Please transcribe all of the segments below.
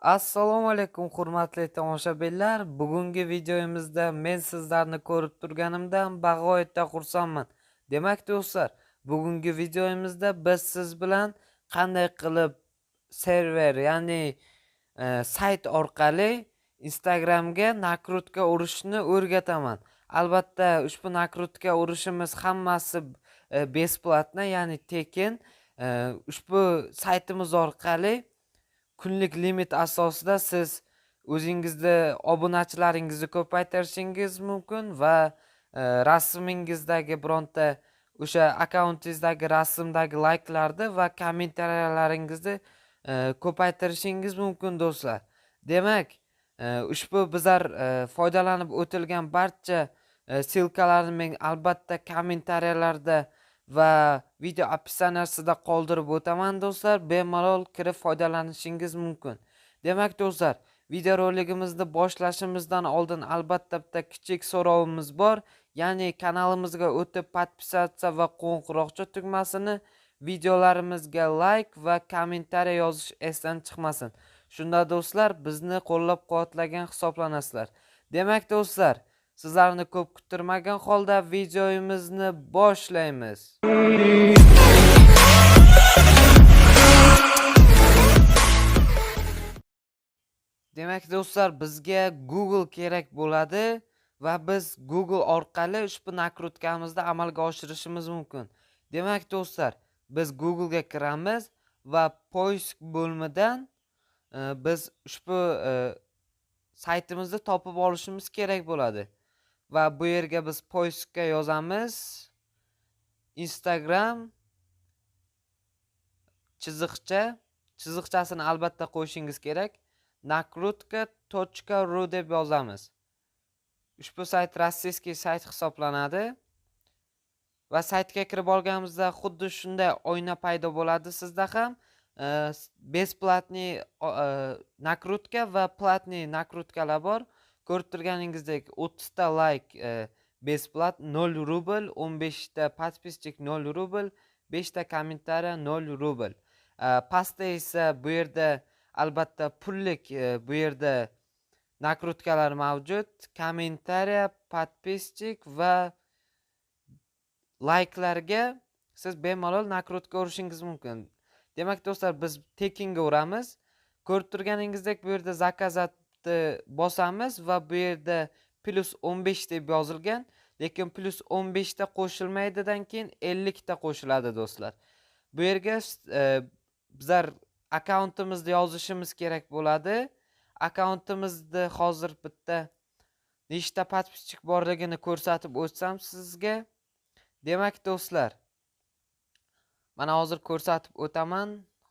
Assalomu alaykum hurmatli tomoshabinlar. Bugungi videomizda men sizlarni ko'rib turganimdan bag'oyatda xursandman. Demak do'stlar, bugungi videomizda biz siz bilan qanday qilib server, ya'ni sayt orqali Instagramga nakrutka urishni o'rgataman. Albatta, ushbu nakrutka urishimiz hammasi besplatno, ya'ni tekin. Ushbu saytimiz orqali kunlik limit asosida siz o'zingizni obunachilaringizni ko'paytirishingiz mumkin va rasmingizdagi bironta o'sha akkauntingizdagi rasmdagi layklarni va kommentariyalaringizni ko'paytirishingiz mumkin do'stlar. Demak, ushbu bizlar foydalanib o'tilgan barcha silkalarni men albatta kommentariyalarda va video opsiyaniyasida qoldirib o'taman do'stlar. Bemalol kirib foydalanishingiz mumkin. Demak do'stlar, videoroligimizni boshlashimizdan oldin albatta bitta kichik so'rovimiz bor. Ya'ni kanalimizga o'tib podpisatsiya va qo'ng'iroqcha tugmasini, videolarimizga like va kommentariy yozish esdan chiqmasin. Shunda do'stlar, bizni qo'llab-quvvatlagan hisoblanasizlar. Demak do'stlar, sizlarni ko'p kuttirmagan holda videomizni boshlaymiz. Demak do'stlar, bizga Google kerak bo'ladi va biz Google orqali ushbu nakrutkamizni amalga oshirishimiz mumkin. Demak do'stlar, biz Google ga kiramiz va poisk bo'limidan biz ushbu saytimizni topib olishimiz kerak bo'ladi. Va bu yerga biz poiskga yozamiz Instagram chiziqchasini albatta qo'yishingiz kerak. nakrutka.ru deb yozamiz. Ushbu sayt rossiyskiy sayt hisoblanadi va saytga kirib olganimizda xuddi shunday oyna paydo bo'ladi sizda ham. Besplatniy nakrutka va platniy nakrutkalar bor. Ko'rib turganingizdek 30 ta like besplat 0 rubl, 15 ta podpischik 0 rubl, 5 ta kommentariya 0 rubl. Pastda esa bu yerda albatta pullik bu yerda nakrutkalar mavjud. Kommentariya, podpischik va like'larga siz bemalol nakrutka urishingiz mumkin. Demak do'stlar, biz tekinga uramiz. Ko'rib turganingizdek bu yerda zakazatni bosamiz va bu yerda +15 deb yozilgan, lekin +15 ta qo'shilmaydidan keyin 50 ta qo'shiladi do'stlar. Bu yerga bizlar akkauntimizni yozishimiz kerak bo'ladi. Akkauntimizni hozir bitta nechta podpischik borligini ko'rsatib o'tsam sizga. Demak do'stlar, mana hozir ko'rsatib o'taman.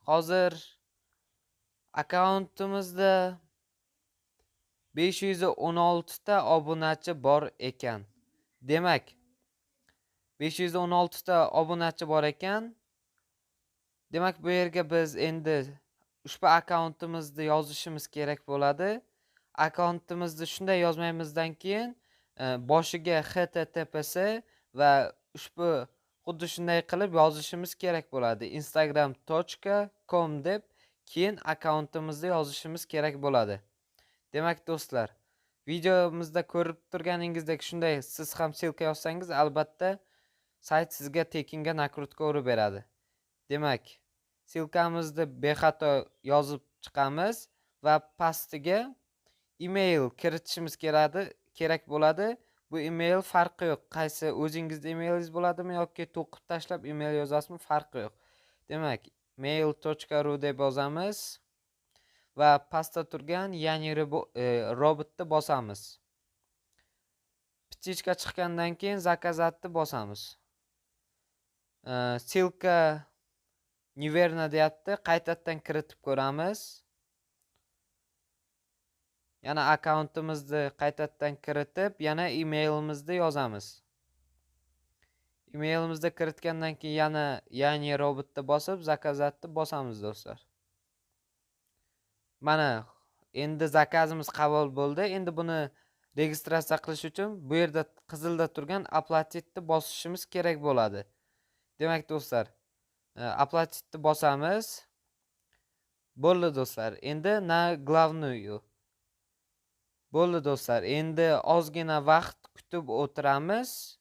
Hozir akkauntimizda 516 ta obunachi bor ekan. Demak, 516 ta obunachi bor ekan. Demak, bu yerga biz endi ushbu akkauntimizni yozishimiz kerak bo'ladi. Akkauntimizni shunday yozmaymizdan keyin boshiga https va ushbu xuddi shunday qilib yozishimiz kerak bo'ladi. instagram.com deb keyin akkauntimizni yozishimiz kerak bo'ladi. Demak do'stlar, videomizda ko'rib turganingizdek shunday siz ham silka yozsangiz albatta sayt sizga tekinga nakrutka urib beradi. Demak, silkamizni bexato yozib chiqamiz va pastiga email kiritishimiz kerak bo'ladi. Bu email farqi yo'q. Qaysi o'zingizning emailingiz bo'ladimi yoki to'qib tashlab email yozasizmi, farqi yo'q. Demak, mail.ru deb yozamiz va pastda turgan ya'ni robotni bosamiz. Ptichka chiqqandan keyin zakazatni bosamiz. Silka neverna deyapti. Qaytadan kiritib ko'ramiz. Yana akkauntimizni qaytadan kiritib, yana emailimizni yozamiz. Emailimizni kiritgandan keyin yana ya'ni robotni bosib, zakazatni bosamiz do'stlar. Mana endi zakazimiz qabul bo'ldi. Endi buni registratsiya qilish uchun bu yerda qizilda turgan aplatitni bosishimiz kerak bo'ladi. Demak do'stlar, aplatitni bosamiz. Bo'ldi do'stlar, endi na главную. Bo'ldi do'stlar, endi ozgina vaqt kutib o'tiramiz.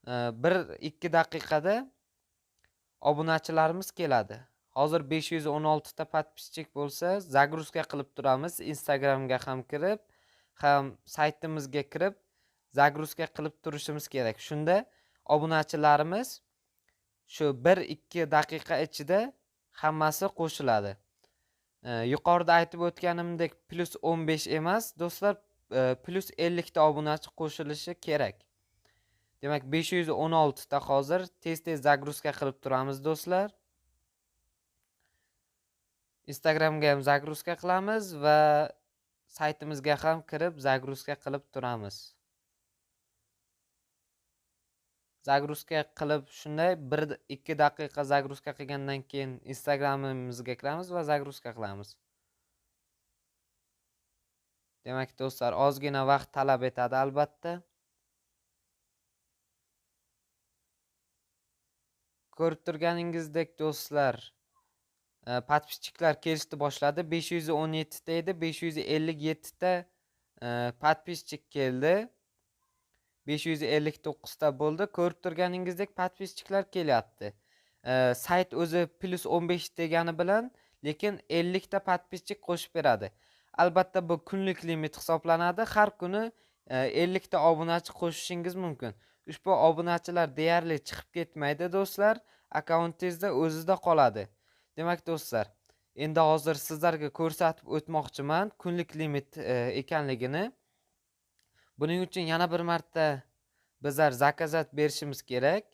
1-2 daqiqada obunachilarimiz keladi. Hozir 516 ta подписчик bo'lsa, загрузка qilib turamiz. Instagramga ham kirib, ham saytimizga kirib, загрузка qilib turishimiz kerak. Shunda obunachilarimiz shu 1-2 daqiqa ichida hammasi qo'shiladi. Yuqorida aytib o'tganimdek +15 emas, do'stlar, +50 ta obunachi qo'shilishi kerak. Demak, 516 ta hozir tez-tez загрузка qilib turamiz do'stlar. Instagramga ham загрузка qilamiz va saytimizga ham kirib загрузка qilib turamiz. Загрузка qilib shunday 1-2 daqiqa загрузка qilgandan keyin Instagramimizga kiramiz va загрузка qilamiz. Demak do'stlar, ozgina vaqt talab etadi albatta. Ko'rib turganingizdek do'stlar, подписчиклар kelishni boshladi. 517 ta edi, 557 ta подписчик keldi. 559 ta bo'ldi. Ko'rib turganingizdek подписчиклар kelyapti. Sayt o'zi +15 degani bilan, lekin 50 ta подписчик qo'shib beradi. Albatta bu kunlik limit hisoblanadi. Har kuni 50 ta obunachi qo'shishingiz mumkin. Ushbu obunachilar deyarli chiqib ketmaydi do'stlar. Akkauntingizda o'zida qoladi. Demak do'stlar, endi hozir sizlarga ko'rsatib o'tmoqchiman kunlik limit ekanligini. Buning uchun yana bir marta bizlar zakazat berishimiz kerak.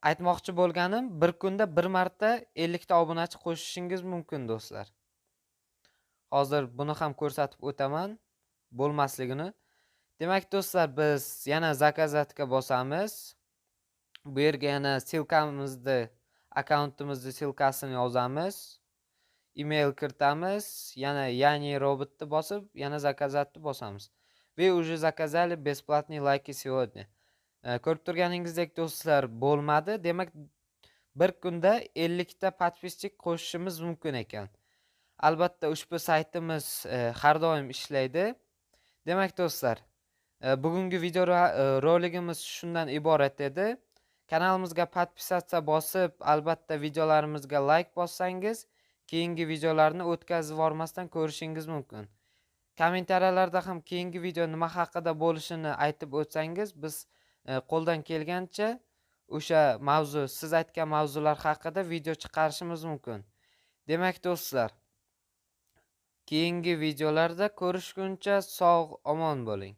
Aytmoqchi bo'lganim, bir kunda bir marta 50 ta obunachi qo'shishingiz mumkin do'stlar. Hozir buni ham ko'rsatib o'taman bo'lmasligini. Demak do'stlar, biz yana zakazatga bosamiz. Bu yerga yana silkamizni, akkauntimizni silkasini yozamiz. Email kiritamiz, yana yani robotni bosib, yana zakazatni bosamiz. Вы уже заказали бесплатные лайки сегодня. Ko'rib turganingizdek do'stlar, bo'lmadi. Demak, bir kunda 50 ta подписчик qo'shishimiz mumkin ekan. Albatta ushbu saytimiz har doim ishlaydi. Demak do'stlar, bugungi video roligimiz shundan iborat edi. Kanalimizga podpisatsiya bosib, albatta videolarimizga like bossangiz, keyingi videolarni o'tkazib yubormasdan ko'rishingiz mumkin. Kommentariyalarda ham keyingi video nima haqida bo'lishini aytib o'tsangiz, biz qo'ldan kelgancha o'sha mavzu, siz aytgan mavzular haqida video chiqarishimiz mumkin. Demak do'stlar, keyingi videolarda ko'rishguncha sog' omon bo'ling.